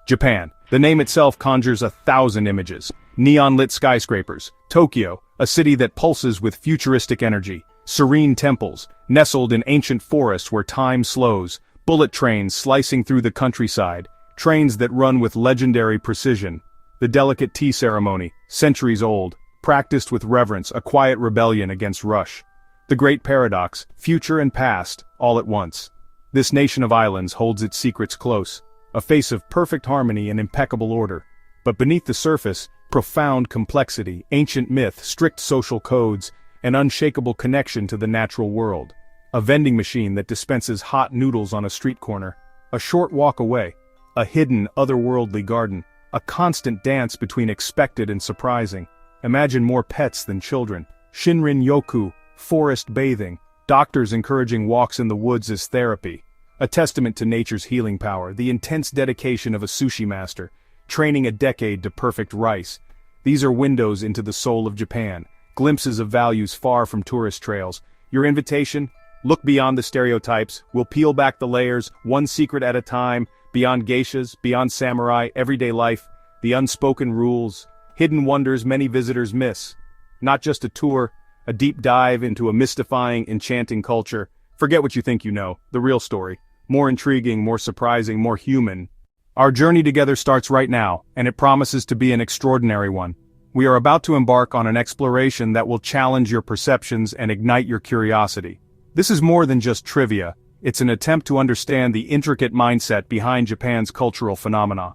Japan. The name itself conjures 1,000 images. Neon-lit skyscrapers. Tokyo, a city that pulses with futuristic energy. Serene temples, nestled in ancient forests where time slows. Bullet trains slicing through the countryside. Trains that run with legendary precision. The delicate tea ceremony, centuries old, practiced with reverence, a quiet rebellion against rush. The great paradox, future and past, all at once. This nation of islands holds its secrets close, a face of perfect harmony and impeccable order. But beneath the surface, profound complexity, ancient myth, strict social codes, an unshakable connection to the natural world. A vending machine that dispenses hot noodles on a street corner. A short walk away. A hidden, otherworldly garden. A constant dance between expected and surprising. Imagine more pets than children. Shinrin-yoku, forest bathing. Doctors encouraging walks in the woods as therapy. A testament to nature's healing power. The intense dedication of a sushi master, training a decade to perfect rice. These are windows into the soul of Japan. Glimpses of values far from tourist trails. Your invitation? Look beyond the stereotypes. We'll peel back the layers, one secret at a time. Beyond geishas, beyond samurai, everyday life. The unspoken rules. Hidden wonders many visitors miss. Not just a tour, a deep dive into a mystifying, enchanting culture. Forget what you think you know, the real story. More intriguing, more surprising, more human. Our journey together starts right now, and it promises to be an extraordinary one. We are about to embark on an exploration that will challenge your perceptions and ignite your curiosity. This is more than just trivia, it's an attempt to understand the intricate mindset behind Japan's cultural phenomena.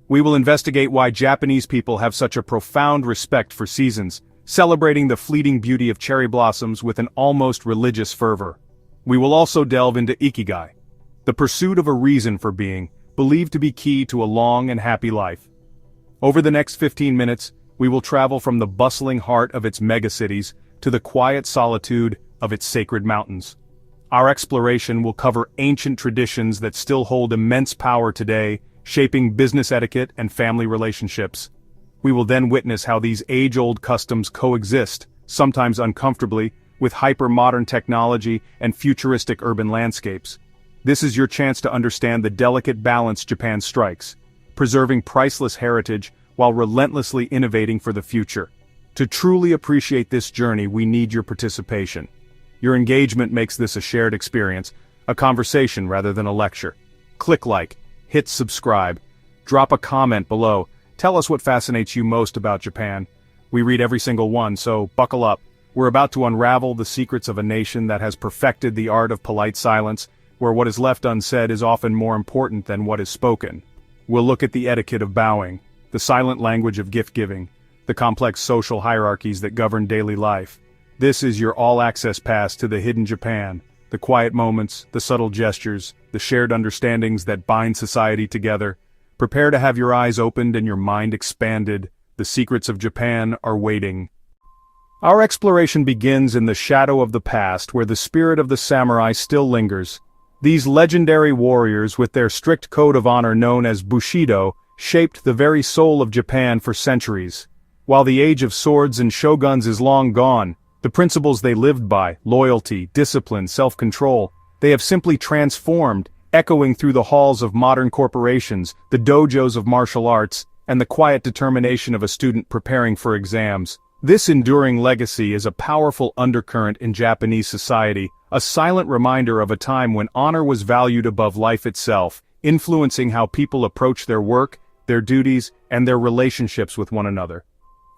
We will investigate why Japanese people have such a profound respect for seasons, celebrating the fleeting beauty of cherry blossoms with an almost religious fervor. We will also delve into Ikigai, the pursuit of a reason for being, believed to be key to a long and happy life. Over the next 15 minutes, we will travel from the bustling heart of its megacities to the quiet solitude of its sacred mountains. Our exploration will cover ancient traditions that still hold immense power today, shaping business etiquette and family relationships. We will then witness how these age-old customs coexist, sometimes uncomfortably, with hyper-modern technology and futuristic urban landscapes. This is your chance to understand the delicate balance Japan strikes, preserving priceless heritage while relentlessly innovating for the future. To truly appreciate this journey, we need your participation. Your engagement makes this a shared experience, a conversation rather than a lecture. Click like, hit subscribe, drop a comment below, tell us what fascinates you most about Japan. We read every single one, so buckle up. We're about to unravel the secrets of a nation that has perfected the art of polite silence, where what is left unsaid is often more important than what is spoken. We'll look at the etiquette of bowing, the silent language of gift-giving, the complex social hierarchies that govern daily life. This is your all-access pass to the hidden Japan, the quiet moments, the subtle gestures, the shared understandings that bind society together. Prepare to have your eyes opened and your mind expanded. The secrets of Japan are waiting. Our exploration begins in the shadow of the past, where the spirit of the samurai still lingers. These legendary warriors, with their strict code of honor known as Bushido, shaped the very soul of Japan for centuries. While the age of swords and shoguns is long gone, the principles they lived by, loyalty, discipline, self-control, they have simply transformed, echoing through the halls of modern corporations, the dojos of martial arts, and the quiet determination of a student preparing for exams. This enduring legacy is a powerful undercurrent in Japanese society, a silent reminder of a time when honor was valued above life itself, influencing how people approach their work, their duties, and their relationships with one another.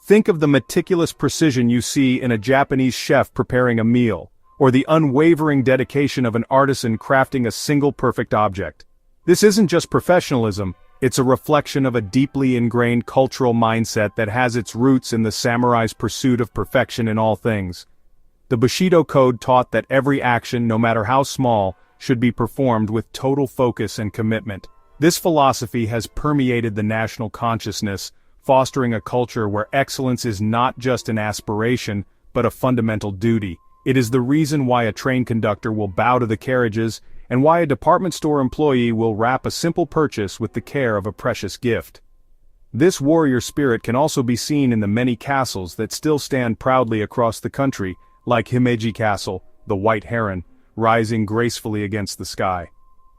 Think of the meticulous precision you see in a Japanese chef preparing a meal, or the unwavering dedication of an artisan crafting a single perfect object. This isn't just professionalism, it's a reflection of a deeply ingrained cultural mindset that has its roots in the samurai's pursuit of perfection in all things. The Bushido Code taught that every action, no matter how small, should be performed with total focus and commitment. This philosophy has permeated the national consciousness, fostering a culture where excellence is not just an aspiration, but a fundamental duty. It is the reason why a train conductor will bow to the carriages, and why a department store employee will wrap a simple purchase with the care of a precious gift. This warrior spirit can also be seen in the many castles that still stand proudly across the country, like Himeji Castle, the White Heron, rising gracefully against the sky.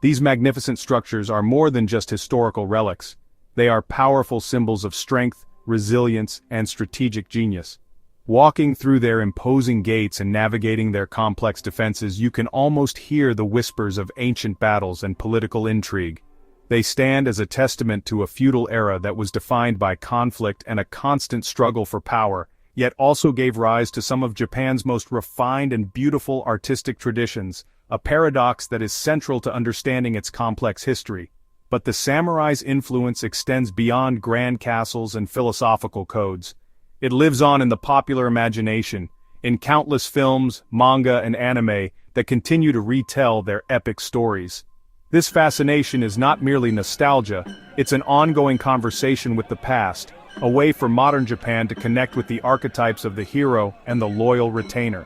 These magnificent structures are more than just historical relics. They are powerful symbols of strength, resilience, and strategic genius. Walking through their imposing gates and navigating their complex defenses, you can almost hear the whispers of ancient battles and political intrigue. They stand as a testament to a feudal era that was defined by conflict and a constant struggle for power, yet also gave rise to some of Japan's most refined and beautiful artistic traditions, a paradox that is central to understanding its complex history. But the samurai's influence extends beyond grand castles and philosophical codes. It lives on in the popular imagination, in countless films, manga, and anime that continue to retell their epic stories. This fascination is not merely nostalgia, it's an ongoing conversation with the past, a way for modern Japan to connect with the archetypes of the hero and the loyal retainer.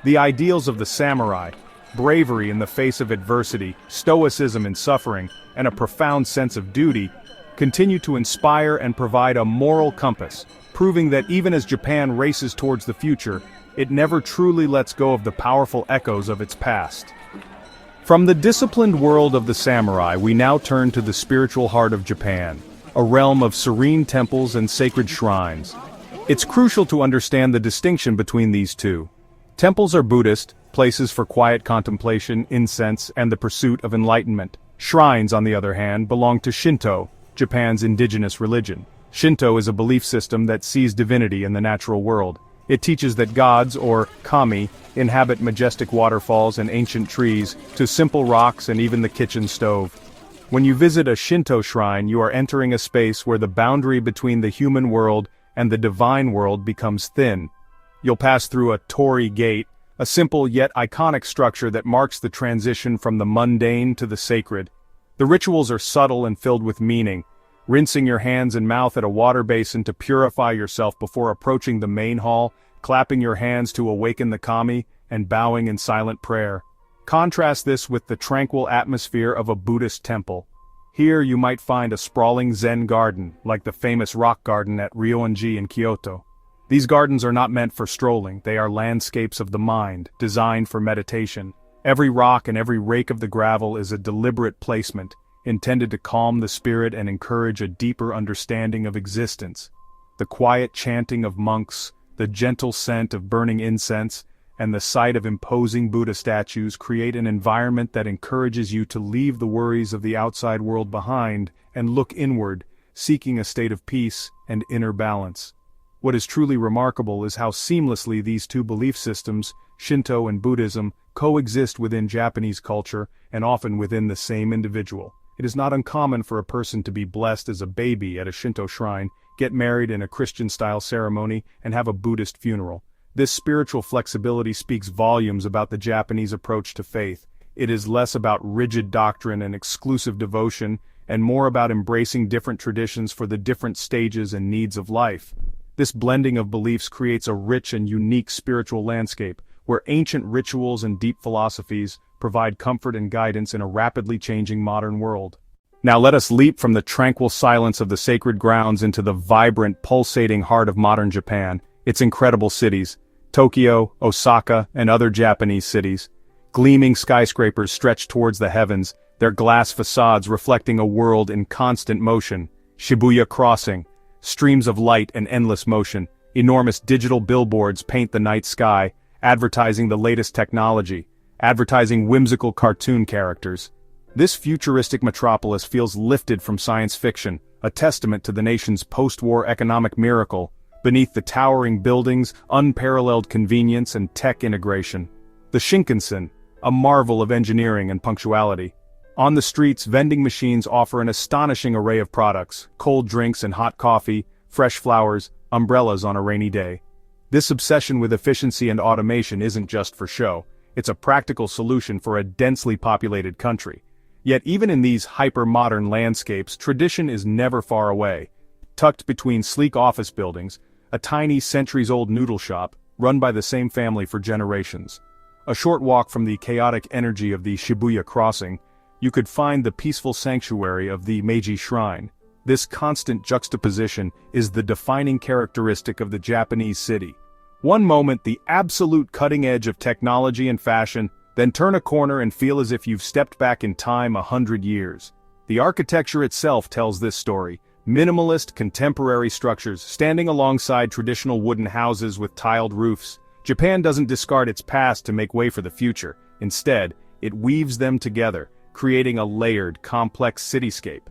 The ideals of the samurai, bravery in the face of adversity, stoicism in suffering, and a profound sense of duty, continue to inspire and provide a moral compass, proving that even as Japan races towards the future, it never truly lets go of the powerful echoes of its past. From the disciplined world of the samurai, we now turn to the spiritual heart of Japan, a realm of serene temples and sacred shrines. It's crucial to understand the distinction between these two. Temples are Buddhist, places for quiet contemplation, incense, and the pursuit of enlightenment. Shrines, on the other hand, belong to Shinto, Japan's indigenous religion. Shinto is a belief system that sees divinity in the natural world. It teaches that gods, or kami, inhabit majestic waterfalls and ancient trees, to simple rocks and even the kitchen stove. When you visit a Shinto shrine, you are entering a space where the boundary between the human world and the divine world becomes thin. You'll pass through a torii gate, a simple yet iconic structure that marks the transition from the mundane to the sacred. The rituals are subtle and filled with meaning. Rinsing your hands and mouth at a water basin to purify yourself before approaching the main hall, clapping your hands to awaken the kami, and bowing in silent prayer. Contrast this with the tranquil atmosphere of a Buddhist temple. Here you might find a sprawling Zen garden, like the famous rock garden at Ryoanji in Kyoto. These gardens are not meant for strolling, they are landscapes of the mind, designed for meditation. Every rock and every rake of the gravel is a deliberate placement, intended to calm the spirit and encourage a deeper understanding of existence. The quiet chanting of monks, the gentle scent of burning incense, and the sight of imposing Buddha statues create an environment that encourages you to leave the worries of the outside world behind and look inward, seeking a state of peace and inner balance. What is truly remarkable is how seamlessly these two belief systems, Shinto and Buddhism, coexist within Japanese culture and often within the same individual. It is not uncommon for a person to be blessed as a baby at a Shinto shrine, get married in a Christian-style ceremony, and have a Buddhist funeral. This spiritual flexibility speaks volumes about the Japanese approach to faith. It is less about rigid doctrine and exclusive devotion, and more about embracing different traditions for the different stages and needs of life. This blending of beliefs creates a rich and unique spiritual landscape, where ancient rituals and deep philosophies provide comfort and guidance in a rapidly changing modern world. Now let us leap from the tranquil silence of the sacred grounds into the vibrant, pulsating heart of modern Japan, its incredible cities, Tokyo, Osaka, and other Japanese cities. Gleaming skyscrapers stretch towards the heavens, their glass facades reflecting a world in constant motion. Shibuya Crossing, streams of light and endless motion. Enormous digital billboards paint the night sky, advertising the latest technology, advertising whimsical cartoon characters. This futuristic metropolis feels lifted from science fiction, a testament to the nation's post-war economic miracle. Beneath the towering buildings, unparalleled convenience and tech integration. The Shinkansen, a marvel of engineering and punctuality. On the streets, vending machines offer an astonishing array of products: cold drinks and hot coffee, fresh flowers, umbrellas on a rainy day. This obsession with efficiency and automation isn't just for show. It's a practical solution for a densely populated country. Yet even in these hyper-modern landscapes, tradition is never far away. Tucked between sleek office buildings, a tiny centuries-old noodle shop, run by the same family for generations. A short walk from the chaotic energy of the Shibuya Crossing, you could find the peaceful sanctuary of the Meiji Shrine. This constant juxtaposition is the defining characteristic of the Japanese city. One moment the absolute cutting edge of technology and fashion, then turn a corner and feel as if you've stepped back in time 100 years. The architecture itself tells this story. Minimalist, contemporary structures, standing alongside traditional wooden houses with tiled roofs. Japan doesn't discard its past to make way for the future. Instead, it weaves them together, creating a layered, complex cityscape.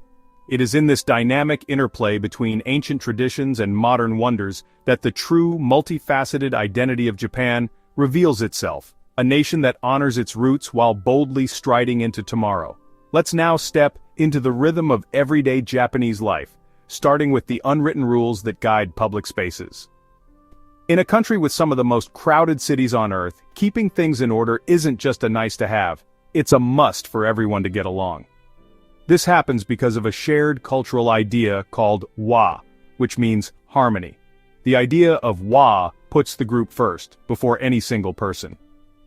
It is in this dynamic interplay between ancient traditions and modern wonders that the true, multifaceted identity of Japan reveals itself, a nation that honors its roots while boldly striding into tomorrow. Let's now step into the rhythm of everyday Japanese life, starting with the unwritten rules that guide public spaces. In a country with some of the most crowded cities on Earth, keeping things in order isn't just a nice-to-have, it's a must for everyone to get along. This happens because of a shared cultural idea called wa, which means harmony. The idea of wa puts the group first, before any single person.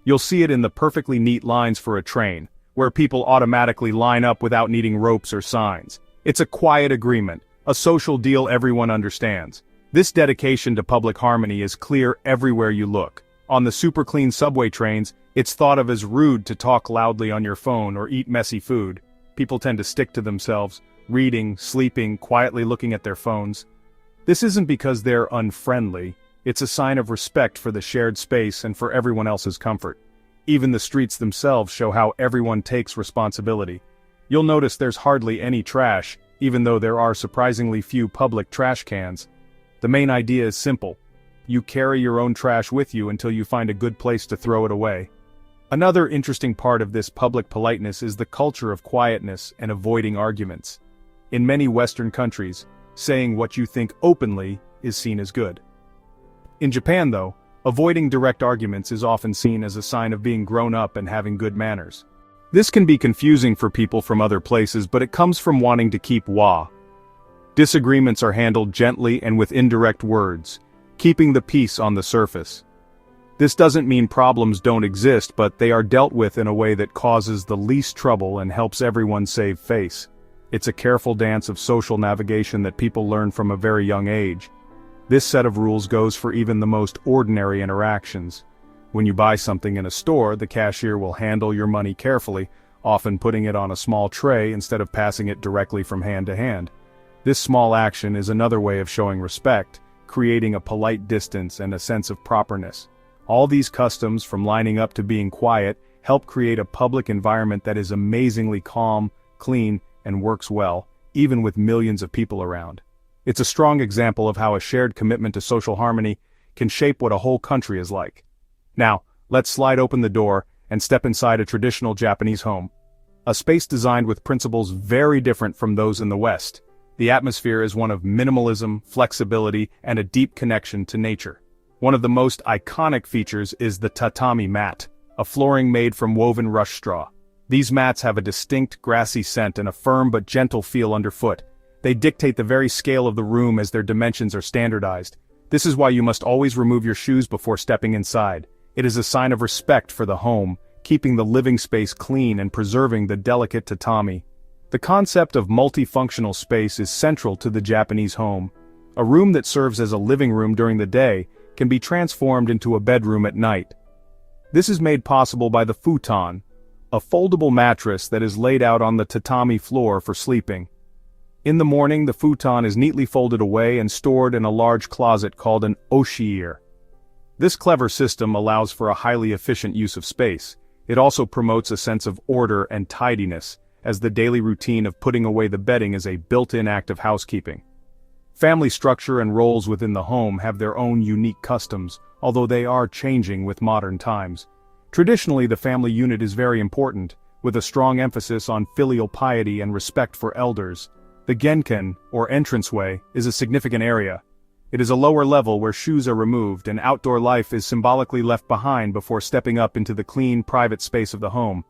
You'll see it in the perfectly neat lines for a train, where people automatically line up without needing ropes or signs. It's a quiet agreement, a social deal everyone understands. This dedication to public harmony is clear everywhere you look. On the super clean subway trains, it's thought of as rude to talk loudly on your phone or eat messy food. People tend to stick to themselves, reading, sleeping, quietly looking at their phones. This isn't because they're unfriendly, it's a sign of respect for the shared space and for everyone else's comfort. Even the streets themselves show how everyone takes responsibility. You'll notice there's hardly any trash, even though there are surprisingly few public trash cans. The main idea is simple. You carry your own trash with you until you find a good place to throw it away. Another interesting part of this public politeness is the culture of quietness and avoiding arguments. In many Western countries, saying what you think openly is seen as good. In Japan, though, avoiding direct arguments is often seen as a sign of being grown up and having good manners. This can be confusing for people from other places, but it comes from wanting to keep wa. Disagreements are handled gently and with indirect words, keeping the peace on the surface. This doesn't mean problems don't exist, but they are dealt with in a way that causes the least trouble and helps everyone save face. It's a careful dance of social navigation that people learn from a very young age. This set of rules goes for even the most ordinary interactions. When you buy something in a store, the cashier will handle your money carefully, often putting it on a small tray instead of passing it directly from hand to hand. This small action is another way of showing respect, creating a polite distance and a sense of properness. All these customs, from lining up to being quiet, help create a public environment that is amazingly calm, clean, and works well, even with millions of people around. It's a strong example of how a shared commitment to social harmony can shape what a whole country is like. Now, let's slide open the door and step inside a traditional Japanese home. A space designed with principles very different from those in the West. The atmosphere is one of minimalism, flexibility, and a deep connection to nature. One of the most iconic features is the tatami mat, a flooring made from woven rush straw. These mats have a distinct grassy scent and a firm but gentle feel underfoot. They dictate the very scale of the room as their dimensions are standardized. This is why you must always remove your shoes before stepping inside. It is a sign of respect for the home, keeping the living space clean and preserving the delicate tatami. The concept of multifunctional space is central to the Japanese home. A room that serves as a living room during the day can be transformed into a bedroom at night. This is made possible by the futon, a foldable mattress that is laid out on the tatami floor for sleeping. In the morning, the futon is neatly folded away and stored in a large closet called an oshier. This clever system allows for a highly efficient use of space. It also promotes a sense of order and tidiness, as the daily routine of putting away the bedding is a built-in act of housekeeping. Family structure and roles within the home have their own unique customs, although they are changing with modern times. Traditionally, the family unit is very important, with a strong emphasis on filial piety and respect for elders. The genkan, or entranceway, is a significant area. It is a lower level where shoes are removed and outdoor life is symbolically left behind before stepping up into the clean, private space of the home.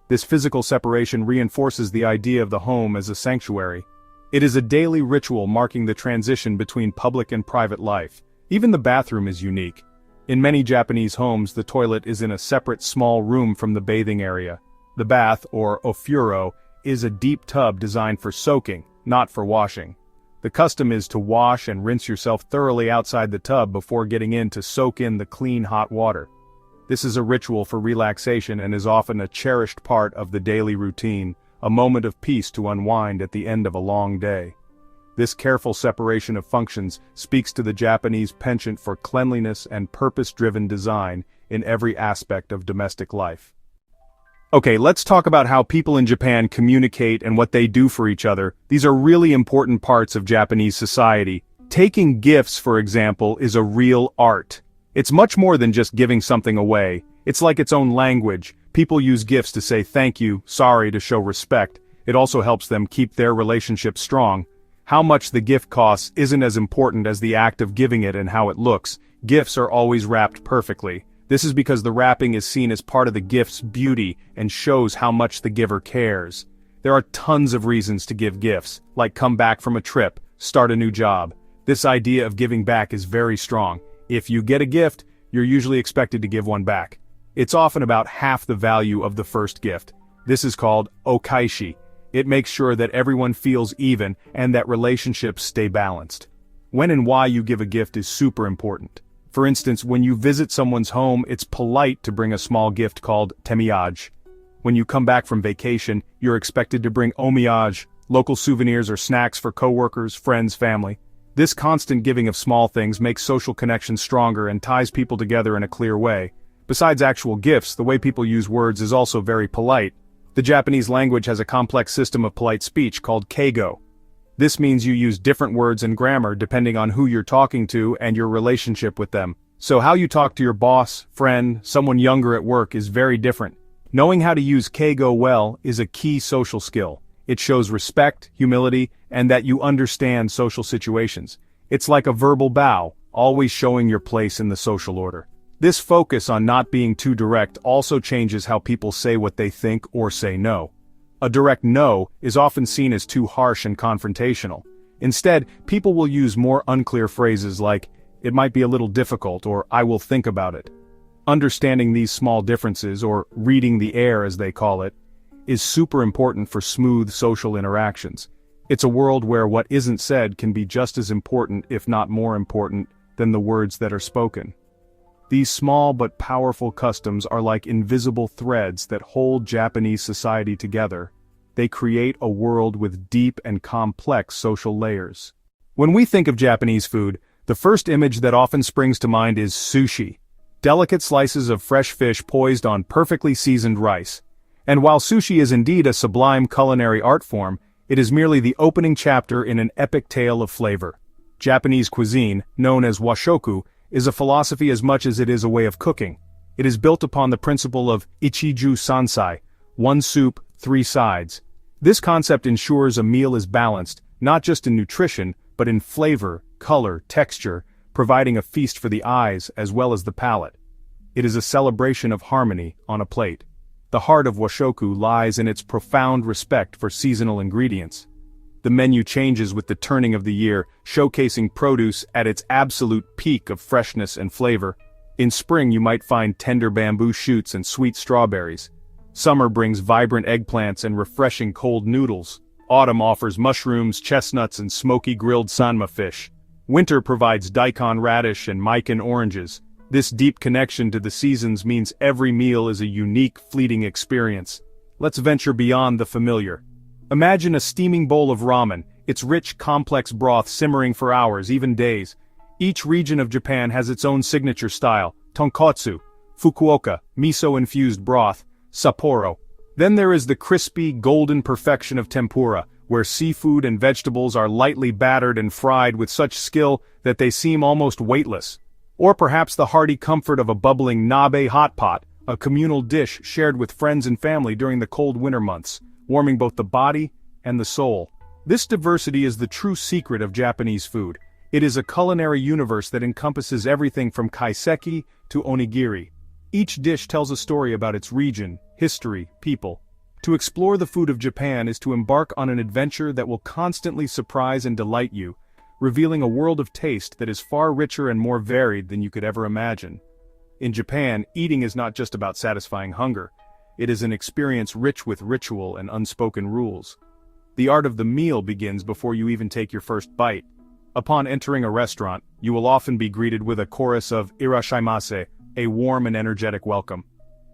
This physical separation reinforces the idea of the home as a sanctuary. It is a daily ritual marking the transition between public and private life. Even the bathroom is unique. In many Japanese homes, the toilet is in a separate small room from the bathing area. The bath, or ofuro, is a deep tub designed for soaking, not for washing. The custom is to wash and rinse yourself thoroughly outside the tub before getting in to soak in the clean hot water. This is a ritual for relaxation and is often a cherished part of the daily routine, a moment of peace to unwind at the end of a long day. This careful separation of functions speaks to the Japanese penchant for cleanliness and purpose-driven design in every aspect of domestic life. Okay, let's talk about how people in Japan communicate and what they do for each other. These are really important parts of Japanese society. Taking gifts, for example, is a real art. It's much more than just giving something away. It's like its own language. People use gifts to say thank you, sorry, to show respect. It also helps them keep their relationship strong. How much the gift costs isn't as important as the act of giving it and how it looks. Gifts are always wrapped perfectly. This is because the wrapping is seen as part of the gift's beauty and shows how much the giver cares. There are tons of reasons to give gifts, like come back from a trip, start a new job. This idea of giving back is very strong. If you get a gift, you're usually expected to give one back. It's often about half the value of the first gift. This is called okaishi. It makes sure that everyone feels even and that relationships stay balanced. When and why you give a gift is super important. For instance, when you visit someone's home, it's polite to bring a small gift called temiyage. When you come back from vacation, you're expected to bring omiyage, local souvenirs or snacks for coworkers, friends, family. This constant giving of small things makes social connections stronger and ties people together in a clear way. Besides actual gifts, the way people use words is also very polite. The Japanese language has a complex system of polite speech called keigo. This means you use different words and grammar depending on who you're talking to and your relationship with them. So how you talk to your boss, friend, someone younger at work is very different. Knowing how to use keigo well is a key social skill. It shows respect, humility, and that you understand social situations. It's like a verbal bow, always showing your place in the social order. This focus on not being too direct also changes how people say what they think or say no. A direct no is often seen as too harsh and confrontational. Instead, people will use more unclear phrases like, "It might be a little difficult," or "I will think about it." Understanding these small differences, or reading the air as they call it, is super important for smooth social interactions. It's a world where what isn't said can be just as important, if not more important, than the words that are spoken. These small but powerful customs are like invisible threads that hold Japanese society together. They create a world with deep and complex social layers. When we think of Japanese food, the first image that often springs to mind is sushi. Delicate slices of fresh fish poised on perfectly seasoned rice. And while sushi is indeed a sublime culinary art form, it is merely the opening chapter in an epic tale of flavor. Japanese cuisine, known as washoku, is a philosophy as much as it is a way of cooking. It is built upon the principle of ichiju sansai, one soup, three sides. This concept ensures a meal is balanced, not just in nutrition, but in flavor, color, texture, providing a feast for the eyes as well as the palate. It is a celebration of harmony on a plate. The heart of washoku lies in its profound respect for seasonal ingredients. The menu changes with the turning of the year, showcasing produce at its absolute peak of freshness and flavor. In spring you might find tender bamboo shoots and sweet strawberries. Summer brings vibrant eggplants and refreshing cold noodles. Autumn offers mushrooms, chestnuts, and smoky grilled sanma fish. Winter provides daikon radish and mikan oranges. This deep connection to the seasons means every meal is a unique, fleeting experience. Let's venture beyond the familiar. Imagine a steaming bowl of ramen, its rich, complex broth simmering for hours, even days. Each region of Japan has its own signature style: tonkotsu, Fukuoka, miso-infused broth, Sapporo. Then there is the crispy, golden perfection of tempura, where seafood and vegetables are lightly battered and fried with such skill that they seem almost weightless. Or perhaps the hearty comfort of a bubbling nabe hot pot, a communal dish shared with friends and family during the cold winter months, warming both the body and the soul. This diversity is the true secret of Japanese food. It is a culinary universe that encompasses everything from kaiseki to onigiri. Each dish tells a story about its region, history, people. To explore the food of Japan is to embark on an adventure that will constantly surprise and delight you, revealing a world of taste that is far richer and more varied than you could ever imagine. In Japan, eating is not just about satisfying hunger. It is an experience rich with ritual and unspoken rules. The art of the meal begins before you even take your first bite. Upon entering a restaurant, you will often be greeted with a chorus of "Irashaimase," a warm and energetic welcome.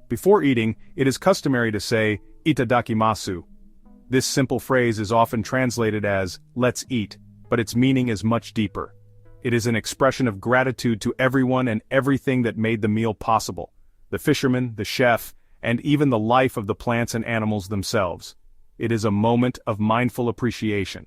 Before eating, it is customary to say "Itadakimasu." This simple phrase is often translated as "let's eat," but its meaning is much deeper. It is an expression of gratitude to everyone and everything that made the meal possible: the fisherman, the chef, and even the life of the plants and animals themselves. It is a moment of mindful appreciation.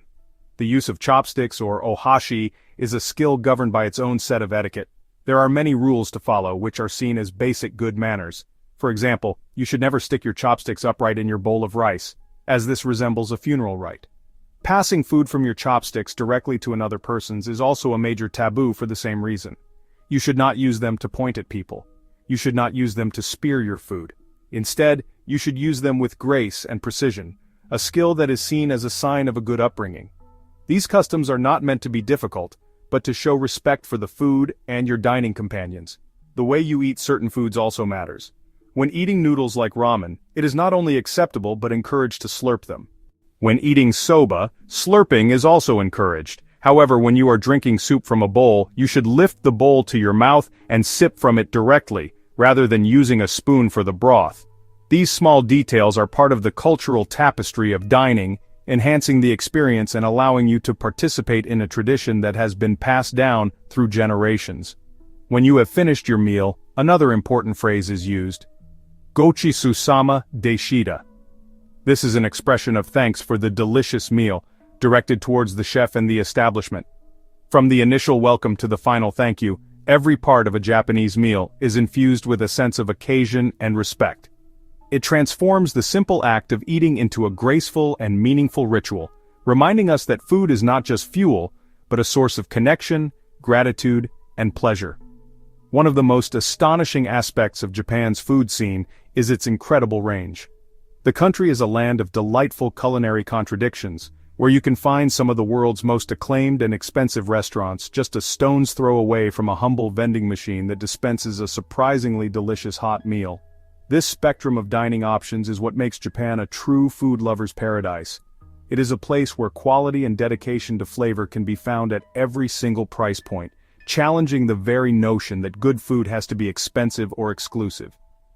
The use of chopsticks, or ohashi, is a skill governed by its own set of etiquette. There are many rules to follow, which are seen as basic good manners. For example, you should never stick your chopsticks upright in your bowl of rice, as this resembles a funeral rite. Passing food from your chopsticks directly to another person's is also a major taboo for the same reason. You should not use them to point at people. You should not use them to spear your food. Instead, you should use them with grace and precision, a skill that is seen as a sign of a good upbringing. These customs are not meant to be difficult, but to show respect for the food and your dining companions. The way you eat certain foods also matters. When eating noodles like ramen, it is not only acceptable but encouraged to slurp them. When eating soba, slurping is also encouraged. However, when you are drinking soup from a bowl, you should lift the bowl to your mouth and sip from it directly, rather than using a spoon for the broth. These small details are part of the cultural tapestry of dining, enhancing the experience and allowing you to participate in a tradition that has been passed down through generations. When you have finished your meal, another important phrase is used: Gochi susama deshita. This is an expression of thanks for the delicious meal, directed towards the chef and the establishment. From the initial welcome to the final thank you, every part of a Japanese meal is infused with a sense of occasion and respect. It transforms the simple act of eating into a graceful and meaningful ritual, reminding us that food is not just fuel, but a source of connection, gratitude, and pleasure. One of the most astonishing aspects of Japan's food scene is its incredible range. The country is a land of delightful culinary contradictions, where you can find some of the world's most acclaimed and expensive restaurants just a stone's throw away from a humble vending machine that dispenses a surprisingly delicious hot meal. This spectrum of dining options is what makes Japan a true food lover's paradise. It is a place where quality and dedication to flavor can be found at every single price point, challenging the very notion that good food has to be expensive or exclusive.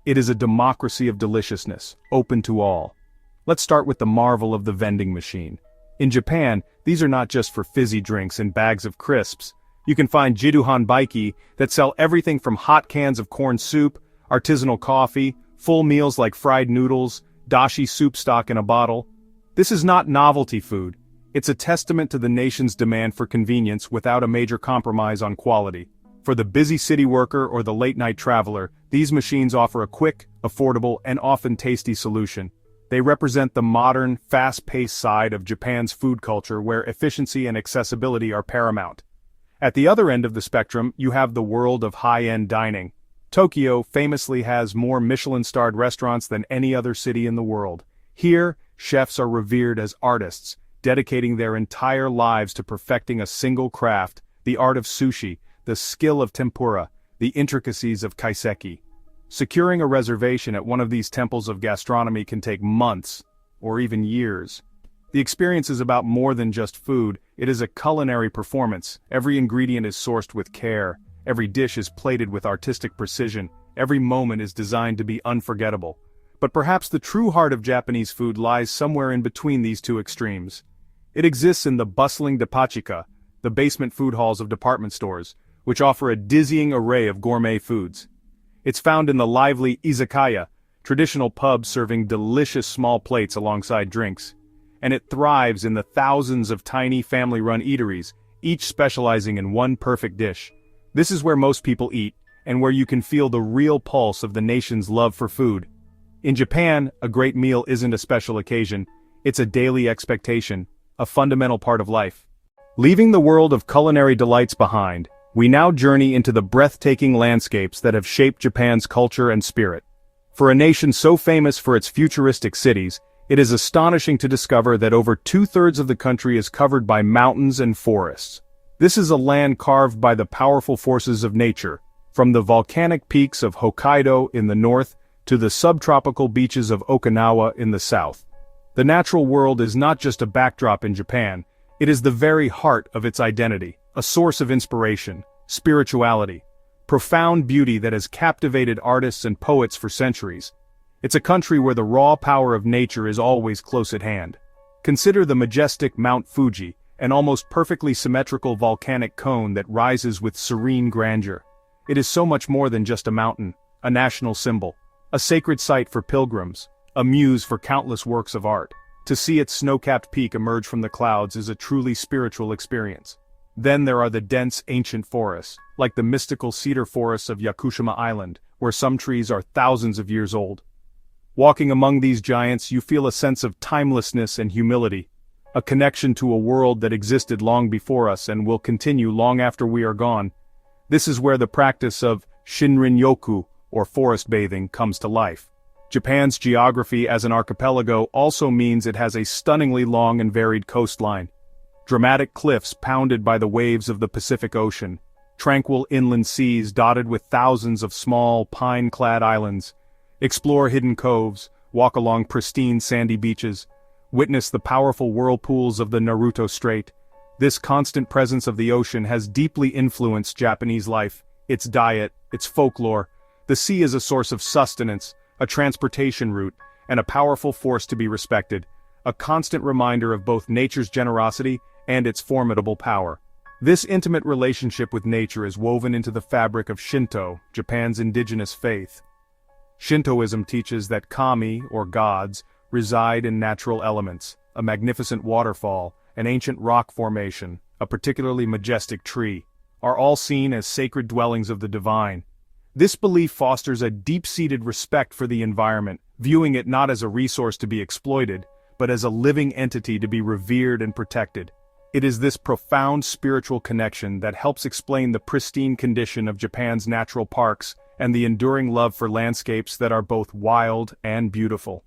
It is a democracy of deliciousness, open to all. Let's start with the marvel of the vending machine. In Japan, these are not just for fizzy drinks and bags of crisps. You can find jiduhan baiki that sell everything from hot cans of corn soup, artisanal coffee, full meals like fried noodles, dashi soup stock in a bottle. This is not novelty food. It's a testament to the nation's demand for convenience without a major compromise on quality. For the busy city worker or the late-night traveler, these machines offer a quick, affordable, and often tasty solution. They represent the modern, fast-paced side of Japan's food culture where efficiency and accessibility are paramount. At the other end of the spectrum, you have the world of high-end dining. Tokyo famously has more Michelin-starred restaurants than any other city in the world. Here, chefs are revered as artists, dedicating their entire lives to perfecting a single craft: the art of sushi, the skill of tempura, the intricacies of kaiseki. Securing a reservation at one of these temples of gastronomy can take months, or even years. The experience is about more than just food. It is a culinary performance. Every ingredient is sourced with care. Every dish is plated with artistic precision. Every moment is designed to be unforgettable. But perhaps the true heart of Japanese food lies somewhere in between these two extremes. It exists in the bustling depachika, the basement food halls of department stores, which offer a dizzying array of gourmet foods. It's found in the lively izakaya, traditional pubs serving delicious small plates alongside drinks. And it thrives in the thousands of tiny family-run eateries, each specializing in one perfect dish. This is where most people eat, and where you can feel the real pulse of the nation's love for food. In Japan, a great meal isn't a special occasion, it's a daily expectation, a fundamental part of life. Leaving the world of culinary delights behind, we now journey into the breathtaking landscapes that have shaped Japan's culture and spirit. For a nation so famous for its futuristic cities, it is astonishing to discover that over 2/3 of the country is covered by mountains and forests. This is a land carved by the powerful forces of nature, from the volcanic peaks of Hokkaido in the north to the subtropical beaches of Okinawa in the south. The natural world is not just a backdrop in Japan, it is the very heart of its identity, a source of inspiration, spirituality, profound beauty that has captivated artists and poets for centuries. It's a country where the raw power of nature is always close at hand. Consider the majestic Mount Fuji, an almost perfectly symmetrical volcanic cone that rises with serene grandeur. It is so much more than just a mountain, a national symbol, a sacred site for pilgrims, a muse for countless works of art. To see its snow-capped peak emerge from the clouds is a truly spiritual experience. Then there are the dense, ancient forests, like the mystical cedar forests of Yakushima Island, where some trees are thousands of years old. Walking among these giants, you feel a sense of timelessness and humility, a connection to a world that existed long before us and will continue long after we are gone. This is where the practice of Shinrin-yoku, or forest bathing, comes to life. Japan's geography as an archipelago also means it has a stunningly long and varied coastline. Dramatic cliffs pounded by the waves of the Pacific Ocean, tranquil inland seas dotted with thousands of small, pine-clad islands. Explore hidden coves, walk along pristine sandy beaches, witness the powerful whirlpools of the Naruto Strait. This constant presence of the ocean has deeply influenced Japanese life, its diet, its folklore. The sea is a source of sustenance, a transportation route, and a powerful force to be respected, a constant reminder of both nature's generosity and its formidable power. This intimate relationship with nature is woven into the fabric of Shinto, Japan's indigenous faith. Shintoism teaches that kami, or gods, reside in natural elements, a magnificent waterfall, an ancient rock formation, a particularly majestic tree, are all seen as sacred dwellings of the divine. This belief fosters a deep-seated respect for the environment, viewing it not as a resource to be exploited, but as a living entity to be revered and protected. It is this profound spiritual connection that helps explain the pristine condition of Japan's natural parks and the enduring love for landscapes that are both wild and beautiful.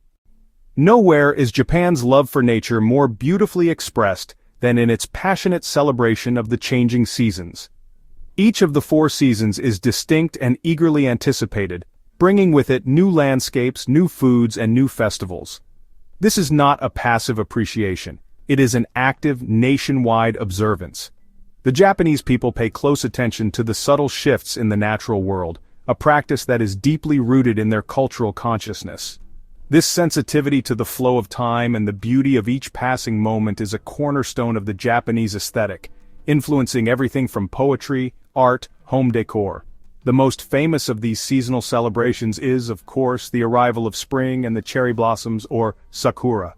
Nowhere is Japan's love for nature more beautifully expressed than in its passionate celebration of the changing seasons. Each of the 4 seasons is distinct and eagerly anticipated, bringing with it new landscapes, new foods, and new festivals. This is not a passive appreciation. It is an active, nationwide observance. The Japanese people pay close attention to the subtle shifts in the natural world, a practice that is deeply rooted in their cultural consciousness. This sensitivity to the flow of time and the beauty of each passing moment is a cornerstone of the Japanese aesthetic, influencing everything from poetry, art, home decor. The most famous of these seasonal celebrations is, of course, the arrival of spring and the cherry blossoms, or sakura.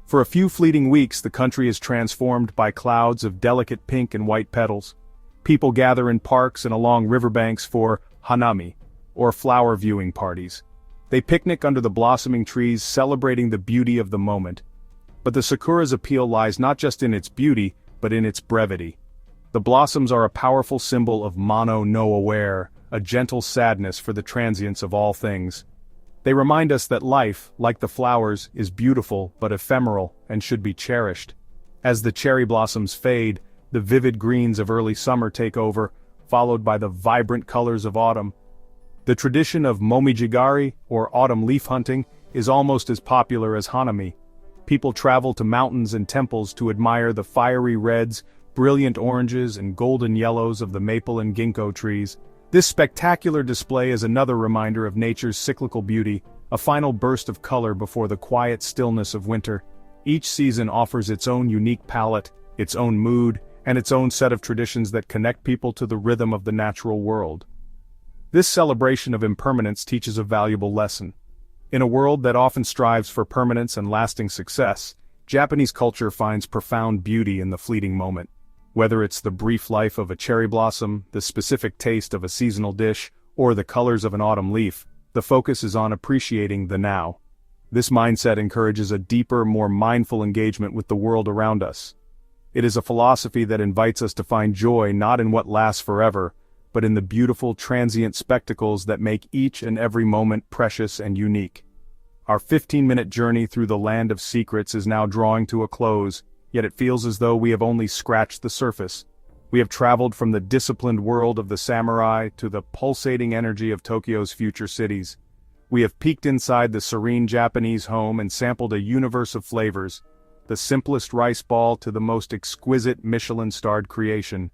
For a few fleeting weeks, the country is transformed by clouds of delicate pink and white petals. People gather in parks and along riverbanks for hanami, or flower viewing parties. They picnic under the blossoming trees, celebrating the beauty of the moment. But the sakura's appeal lies not just in its beauty, but in its brevity. The blossoms are a powerful symbol of mono no aware, a gentle sadness for the transience of all things. They remind us that life, like the flowers, is beautiful but ephemeral and should be cherished. As the cherry blossoms fade, the vivid greens of early summer take over, followed by the vibrant colors of autumn. The tradition of momijigari, or autumn leaf hunting, is almost as popular as hanami. People travel to mountains and temples to admire the fiery reds, brilliant oranges, and golden yellows of the maple and ginkgo trees. This spectacular display is another reminder of nature's cyclical beauty, a final burst of color before the quiet stillness of winter. Each season offers its own unique palette, its own mood, and its own set of traditions that connect people to the rhythm of the natural world. This celebration of impermanence teaches a valuable lesson. In a world that often strives for permanence and lasting success, Japanese culture finds profound beauty in the fleeting moment. Whether it's the brief life of a cherry blossom, the specific taste of a seasonal dish, or the colors of an autumn leaf, the focus is on appreciating the now. This mindset encourages a deeper, more mindful engagement with the world around us. It is a philosophy that invites us to find joy not in what lasts forever, but in the beautiful, transient spectacles that make each and every moment precious and unique. Our 15-minute journey through the land of secrets is now drawing to a close, yet it feels as though we have only scratched the surface. We have traveled from the disciplined world of the samurai to the pulsating energy of Tokyo's future cities. We have peeked inside the serene Japanese home and sampled a universe of flavors, the simplest rice ball to the most exquisite Michelin-starred creation.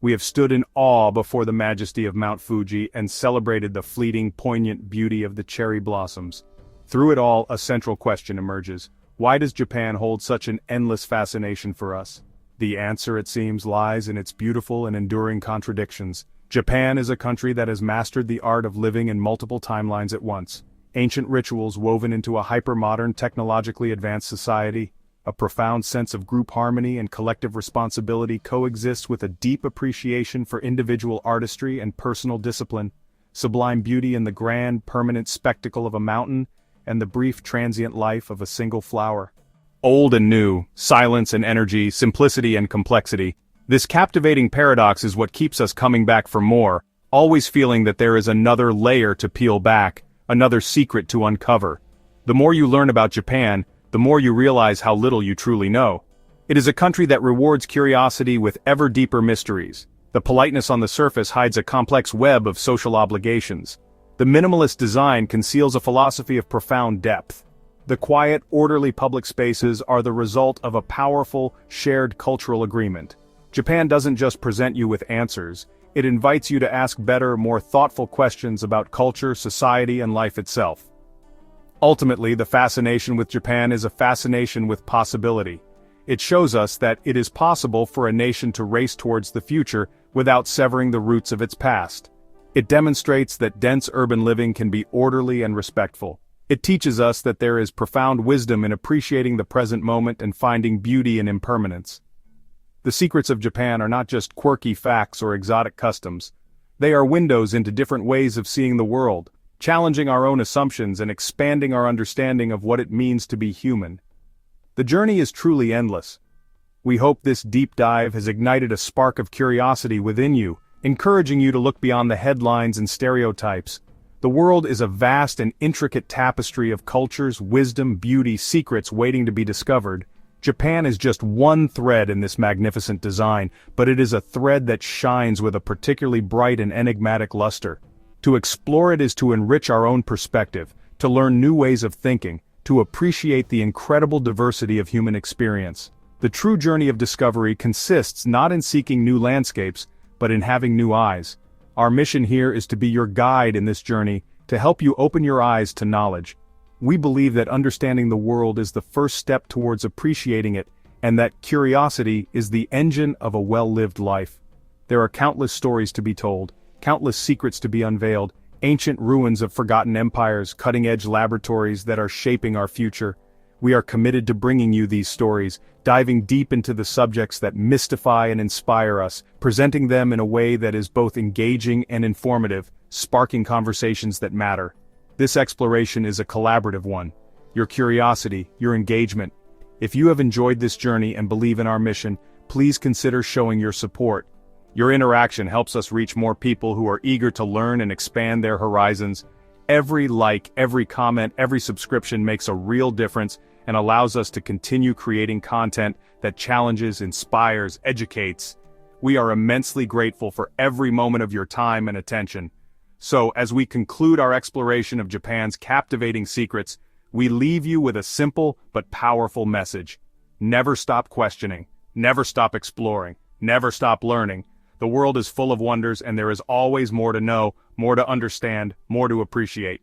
We have stood in awe before the majesty of Mount Fuji and celebrated the fleeting, poignant beauty of the cherry blossoms. Through it all, a central question emerges. Why does Japan hold such an endless fascination for us? The answer, it seems, lies in its beautiful and enduring contradictions. Japan is a country that has mastered the art of living in multiple timelines at once. Ancient rituals woven into a hyper-modern, technologically advanced society. A profound sense of group harmony and collective responsibility coexists with a deep appreciation for individual artistry and personal discipline. Sublime beauty in the grand, permanent spectacle of a mountain, and the brief, transient life of a single flower. Old and new, silence and energy, simplicity and complexity. This captivating paradox is what keeps us coming back for more, always feeling that there is another layer to peel back, another secret to uncover. The more you learn about Japan, the more you realize how little you truly know. It is a country that rewards curiosity with ever deeper mysteries. The politeness on the surface hides a complex web of social obligations. The minimalist design conceals a philosophy of profound depth. The quiet, orderly public spaces are the result of a powerful, shared cultural agreement. Japan doesn't just present you with answers, it invites you to ask better, more thoughtful questions about culture, society, and life itself. Ultimately, the fascination with Japan is a fascination with possibility. It shows us that it is possible for a nation to race towards the future without severing the roots of its past. It demonstrates that dense urban living can be orderly and respectful. It teaches us that there is profound wisdom in appreciating the present moment and finding beauty in impermanence. The secrets of Japan are not just quirky facts or exotic customs. They are windows into different ways of seeing the world, challenging our own assumptions and expanding our understanding of what it means to be human. The journey is truly endless. We hope this deep dive has ignited a spark of curiosity within you, encouraging you to look beyond the headlines and stereotypes. The world is a vast and intricate tapestry of cultures, wisdom, beauty, secrets waiting to be discovered. Japan is just one thread in this magnificent design, but it is a thread that shines with a particularly bright and enigmatic luster. To explore it is to enrich our own perspective, to learn new ways of thinking, to appreciate the incredible diversity of human experience. The true journey of discovery consists not in seeking new landscapes, but in having new eyes. Our mission here is to be your guide in this journey, to help you open your eyes to knowledge. We believe that understanding the world is the first step towards appreciating it, and that curiosity is the engine of a well-lived life. There are countless stories to be told, countless secrets to be unveiled, ancient ruins of forgotten empires, cutting-edge laboratories that are shaping our future. We are committed to bringing you these stories, diving deep into the subjects that mystify and inspire us, presenting them in a way that is both engaging and informative, sparking conversations that matter. This exploration is a collaborative one. Your curiosity, your engagement. If you have enjoyed this journey and believe in our mission, please consider showing your support. Your interaction helps us reach more people who are eager to learn and expand their horizons. Every like, every comment, every subscription makes a real difference and allows us to continue creating content that challenges, inspires, educates. We are immensely grateful for every moment of your time and attention. So, as we conclude our exploration of Japan's captivating secrets, we leave you with a simple but powerful message. Never stop questioning, never stop exploring, never stop learning. The world is full of wonders and there is always more to know, more to understand, more to appreciate.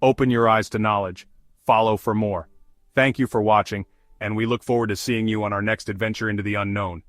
Open your eyes to knowledge. Follow for more. Thank you for watching, and we look forward to seeing you on our next adventure into the unknown.